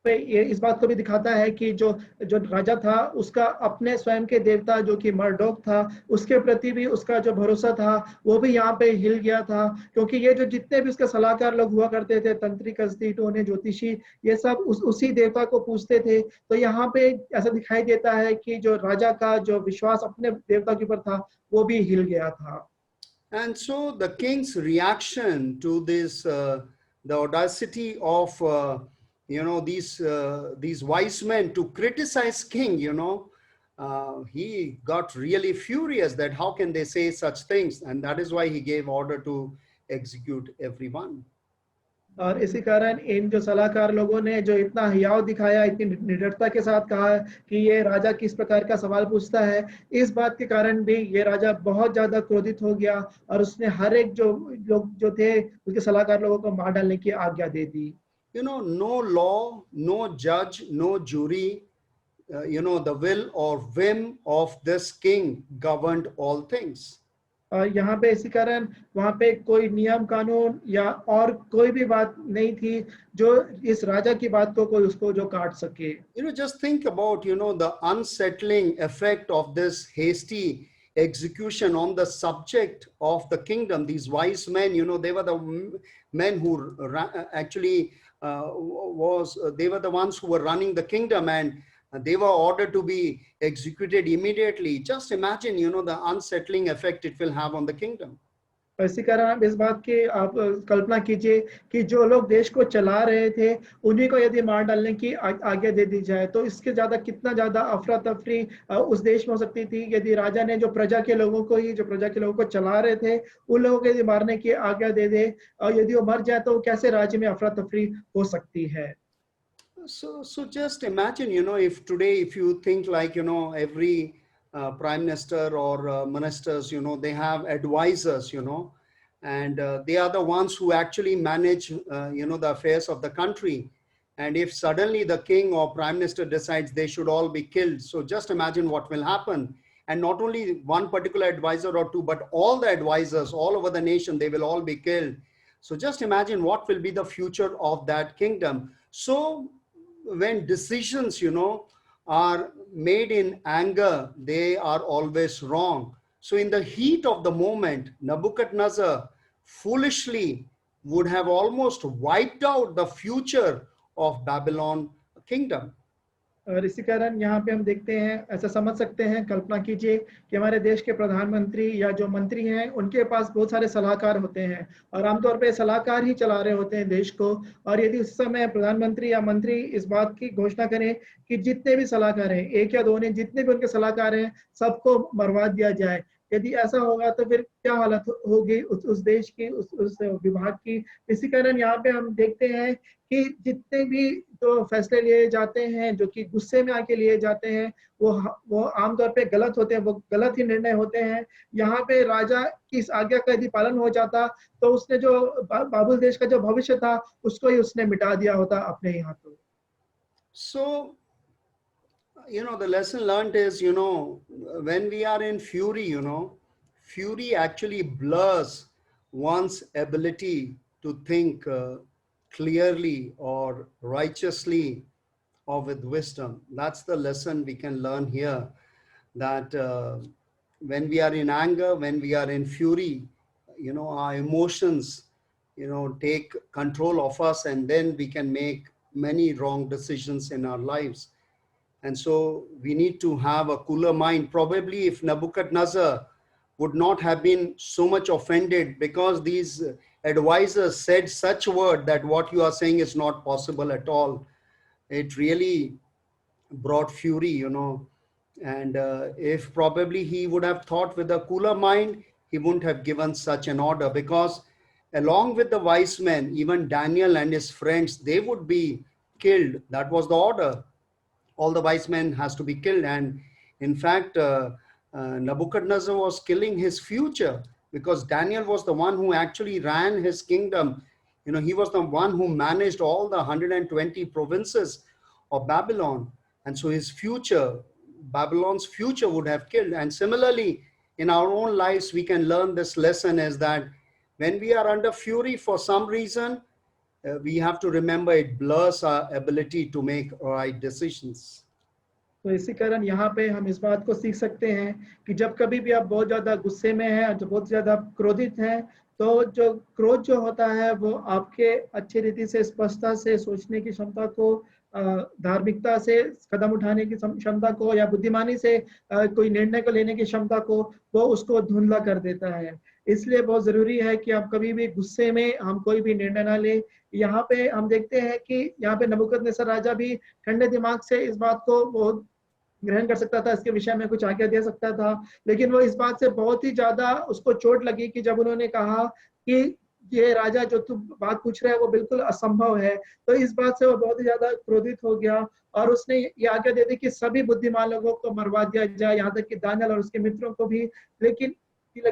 पे ये इस बात को भी दिखाता है कि जो राजा था, उसका अपने स्वयं के देवता जो कि मर्डोक था, उसके प्रति भी उसका जो भरोसा था वो भी यहाँ पे हिल गया था, क्योंकि ये जो जितने भी उसके सलाहकार लोग हुआ करते थे, तंत्री, कसदी, टोने, ज्योतिषी, ये सब उसी देवता को पूजते थे। तो यहाँ पे ऐसा दिखाई देता है कि जो राजा का जो विश्वास अपने देवता के ऊपर था, वो भी हिल गया था। And so the king's reaction to this, the audacity of you know, these wise men to criticize king, you know, he got really furious that how can they say such things, and that is why he gave order to execute everyone. और इसी कारण इन जो सलाहकार लोगों ने जो इतना हियाव दिखाया, इतनी निडरता के साथ कहा कि ये राजा किस प्रकार का सवाल पूछता है, इस बात के कारण भी ये राजा बहुत ज्यादा क्रोधित हो गया और उसने हर एक जो लोग जो थे उसके सलाहकार लोगों को मार डालने की आज्ञा दे दी। You know, no law, no judge, no jury, you know, the will or whim of this king governed all things. और यहाँ पे इसी कारण वहाँ पे कोई नियम कानून या और कोई भी बात नहीं थी जो इस राजा की बात को कोई उसको जो काट सके। Just think about, the unsettling effect of this hasty execution on the subject of the kingdom. These wise men, they were the men who actually they were the ones who were running the kingdom, and they were ordered to be executed immediately. Just imagine, the unsettling effect it will have on the kingdom. और इसी कारण आप इस बात की आप कल्पना कीजिए कि जो लोग देश को चला रहे थे उन्हीं को यदि मार डालने की आज्ञा दे दी जाए तो इसके ज्यादा कितना ज्यादा अफरा तफरी उस देश में हो सकती थी यदि राजा ने जो प्रजा के लोगों को चला रहे थे उन लोगों को यदि मारने की आज्ञा दे दे और यदि वो मर जाए तो कैसे राज्य में अफरा तफरी हो सकती है। So just imagine, if today, if you think like, every prime minister or ministers, they have advisors, and they are the ones who actually manage, the affairs of the country. And if suddenly the king or prime minister decides they should all be killed, so just imagine what will happen. And not only one particular advisor or two, but all the advisors all over the nation, they will all be killed. So just imagine what will be the future of that kingdom. So when decisions, are made in anger, they are always wrong. So in the heat of the moment, Nebuchadnezzar foolishly would have almost wiped out the future of Babylon kingdom. और इसी कारण यहाँ पे हम देखते हैं ऐसा समझ सकते हैं कल्पना कीजिए कि हमारे देश के प्रधानमंत्री या जो मंत्री हैं उनके पास बहुत सारे सलाहकार होते हैं और आमतौर पे सलाहकार ही चला रहे होते हैं देश को। और यदि उस समय प्रधानमंत्री या मंत्री इस बात की घोषणा करें कि जितने भी सलाहकार हैं एक या दो नहीं जितने भी उनके सलाहकार हैं सबको मरवा दिया जाए, यदि ऐसा होगा तो फिर क्या हालत होगी उस देश की उस विभाग की। इसी कारण यहाँ पे हम देखते हैं कि जितने भी जो फैसले लिए जाते हैं जो कि गुस्से में आके लिए जाते हैं वो आमतौर पे गलत होते हैं, वो गलत ही निर्णय होते हैं। यहाँ पे राजा की इस आज्ञा का यदि पालन हो जाता तो उसने जो बाबुल देश का जो भविष्य था उसको ही उसने मिटा दिया होता अपने ही हाथों। So the lesson learned is, when we are in fury, fury actually blurs one's ability to think clearly or righteously or with wisdom. That's the lesson we can learn here, that when we are in anger, when we are in fury, our emotions, take control of us, and then we can make many wrong decisions in our lives. And so we need to have a cooler mind. Probably if Nebuchadnezzar would not have been so much offended because these advisors said such a word that what you are saying is not possible at all, it really brought fury, and if probably he would have thought with a cooler mind, he wouldn't have given such an order, because along with the wise men, even Daniel and his friends, they would be killed. That was the order. All the wise men has to be killed. And in fact, Nebuchadnezzar was killing his future, because Daniel was the one who actually ran his kingdom. He was the one who managed all the 120 provinces of Babylon. And so his future, Babylon's future, would have killed. And similarly, in our own lives, we can learn this lesson, is that when we are under fury for some reason, we have to remember it blurs our ability to make right decisions. तो इसी कारण यहाँ पे हम इस बात को सीख सकते हैं कि जब कभी भी आप बहुत ज्यादा गुस्से में हैं, जो बहुत ज्यादा क्रोधित हैं, तो जो क्रोध जो होता है वो आपके अच्छी रीति से स्पष्टता से सोचने की क्षमता को, धार्मिकता से कदम उठाने की क्षमता को या बुद्धिमानी से कोई निर्णय को लेने की क्षमता को वो उसको धुंधला कर देता है। इसलिए बहुत जरूरी है कि आप कभी भी गुस्से में हम कोई भी निर्णय ना ले। यहाँ पे हम देखते हैं कि यहाँ पे नबूकदनेस्सर राजा भी ठंडे दिमाग से इस बात को वो ग्रहण कर सकता था, इसके विषय में कुछ आज्ञा दे सकता था, लेकिन वो इस बात से बहुत ही ज्यादा उसको चोट लगी कि जब उन्होंने कहा कि ये राजा जो तू बात पूछ रहा है वो बिल्कुल असंभव है, तो इस बात से वो बहुत ही ज्यादा क्रोधित हो गया और उसने ये आज्ञा दे दी कि सभी बुद्धिमान लोगों को मरवा दिया जाए, यहाँ तक कि दानियल और उसके मित्रों को भी। लेकिन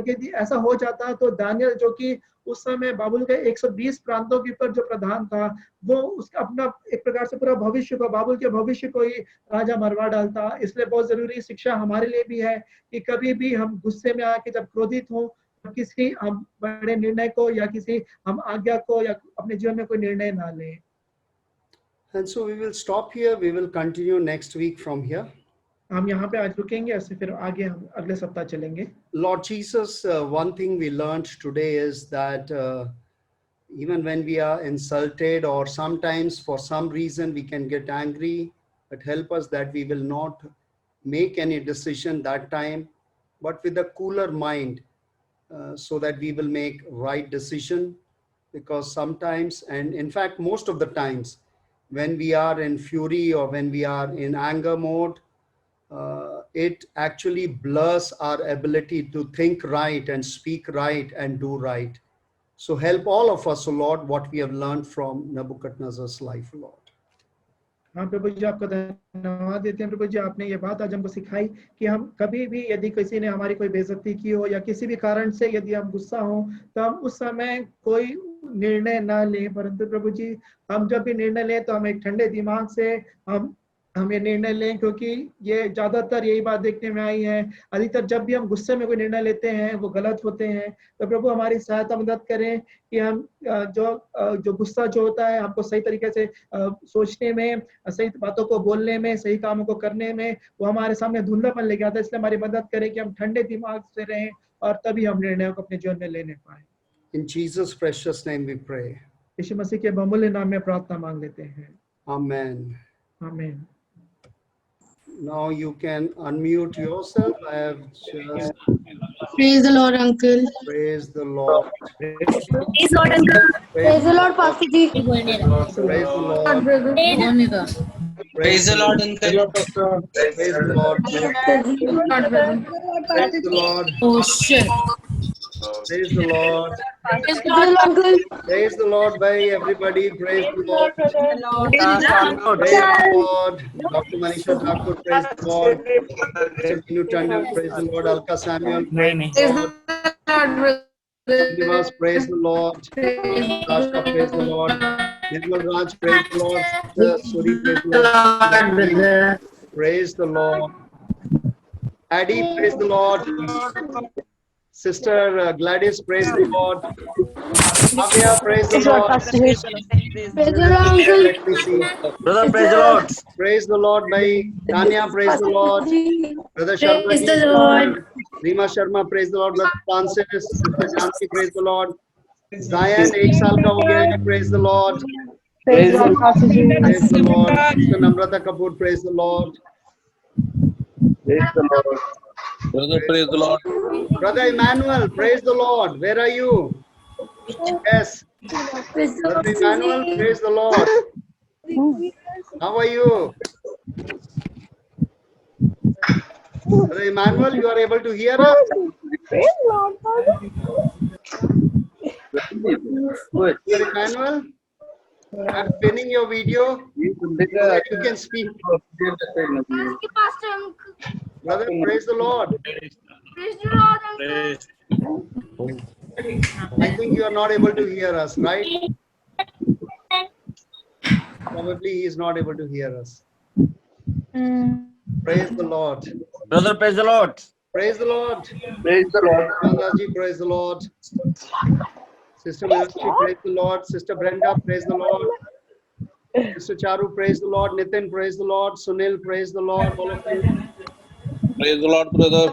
यदि ऐसा हो जाता तो दानियल, जो कि उस समय बाबुल के 120 प्रांतों के ऊपर जो प्रधान था, वो उसका अपना एक प्रकार से पूरा भविष्य को, बाबुल के भविष्य को ही राजा मरवा डालता। इसलिए बहुत जरूरी शिक्षा हमारे लिए भी है कि कभी भी हम गुस्से में आके जब क्रोधित हों किसी हम बड़े निर्णय को या किसी हम आज्ञा को या अपने जीवन में कोई निर्णय ना लें। And so we will stop here. We will continue next week from here. हम यहाँ पे आज रुकेंगे और फिर आगे हम अगले सप्ताह चलेंगे। Lord Jesus, one thing we learned today is that even when we are insulted or sometimes for some reason we can get angry, but help us that we will not make any decision that time, but with a cooler mind, so that we will make right decision. Because sometimes, and in fact most of the times, when we are in fury or when we are in anger mode, it actually blurs our ability to think right and speak right and do right. So help all of us, O Lord, what we have learned from Nebuchadnezzar's life, Lord. हाँ प्रभु जी, आपका धन्यवाद देते हैं प्रभु जी, आपने ये बात आज हमको सिखाई कि हम कभी भी यदि किसी ने हमारी कोई बेइज्जती की हो या किसी भी कारण से यदि हम गुस्सा हो तो हम उस समय कोई निर्णय ना लें, परंतु प्रभु जी हम जब भी निर्णय लें तो हम एक ठंडे दिमाग से हम ये निर्णय लें, क्योंकि ये ज्यादातर यही बात देखने में आई है, अधिकतर जब भी हम गुस्से में कोई निर्णय लेते हैं वो गलत होते हैं। तो प्रभु हमारी सहायता मदद करें कि हम जो गुस्सा जो होता है हमको सही तरीके से सोचने में, सही बातों को बोलने में, सही कामों को करने में वो हमारे सामने धुंधलापन लेके आता है। इसलिए हमारी मदद करें कि हम ठंडे दिमाग से रहें और तभी हम निर्णयों को अपने जीवन में लेने पाए। In Jesus' precious name we pray. यीशु मसीह के बहुमूल्य नाम में प्रार्थना मांग लेते हैं। Amen. आमीन। Now you can unmute yourself. I have just Praise the Lord, Uncle. praise the Lord. Praise the Lord, Uncle. Praise the Lord, Pastor Ji. Praise the Lord. Praise Praise the Lord, Uncle. Praise the Lord. Praise the Lord. Oh shit. Praise the Lord. Praise the Lord, Uncle. Praise the Lord, by everybody. Praise the Lord. Praise the Lord. Dr. Manisha Thakur, praise the Lord. Mr. Tandon, praise the Lord. Alka Samuel, praise the Lord. Srinivas, praise the Lord. Rasha, praise the Lord. Nirmal Raj, praise the Lord. Suri, praise the Lord. Praise the Lord. Addy, praise the Lord. Sister Gladys, praise the Lord. Avya, praise the Lord. Praise the Lord, Uncle. Let me see. Brother, praise the Lord. Praise the Lord, by Tanya, praise the Lord. Brother Sharma, Praise ji, the Lord. Rima Sharma, praise the Lord. Brother Francis, Sister Jansi, praise the Lord. Zion, 1 साल का हो गया है, praise the Lord. Praise the Lord, Pastor Ji. Praise the Lord. Sister Namrata Kapoor, praise the Lord. Praise the Lord. Brother, praise the Lord. Brother Emmanuel, praise the Lord. Where are you? Yes. Praise the Brother Lord, Emmanuel, praise the Lord. How are you? Brother Emmanuel, you are able to hear us? Brother Emmanuel, I'm pinning your video so that you can speak. Brother, praise the Lord. Praise the Lord, Uncle. I think you are not able to hear us, right? Probably he is not able to hear us. Praise the Lord. Brother, praise the Lord. Praise the Lord. Praise the Lord. Mandaji, praise the Lord. Sister Meenakshi, praise the Lord. Sister Brenda, praise the Lord. Sister Charu, praise the Lord. Nitin, praise the Lord. Sunil, praise the Lord. All of you. Praise the Lord, brother.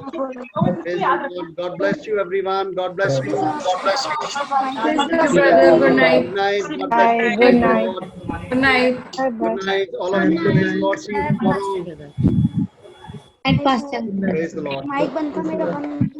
Praise the Lord. God bless you, everyone. God bless you. God bless you. Praise the Lord, brother. Good night. Good night. God bless you. Good night. Lord. Good night. Good night. All of you. Praise the Lord. See you tomorrow. Night, Pastor. Praise the Lord. Mic बंद था मेरा बंद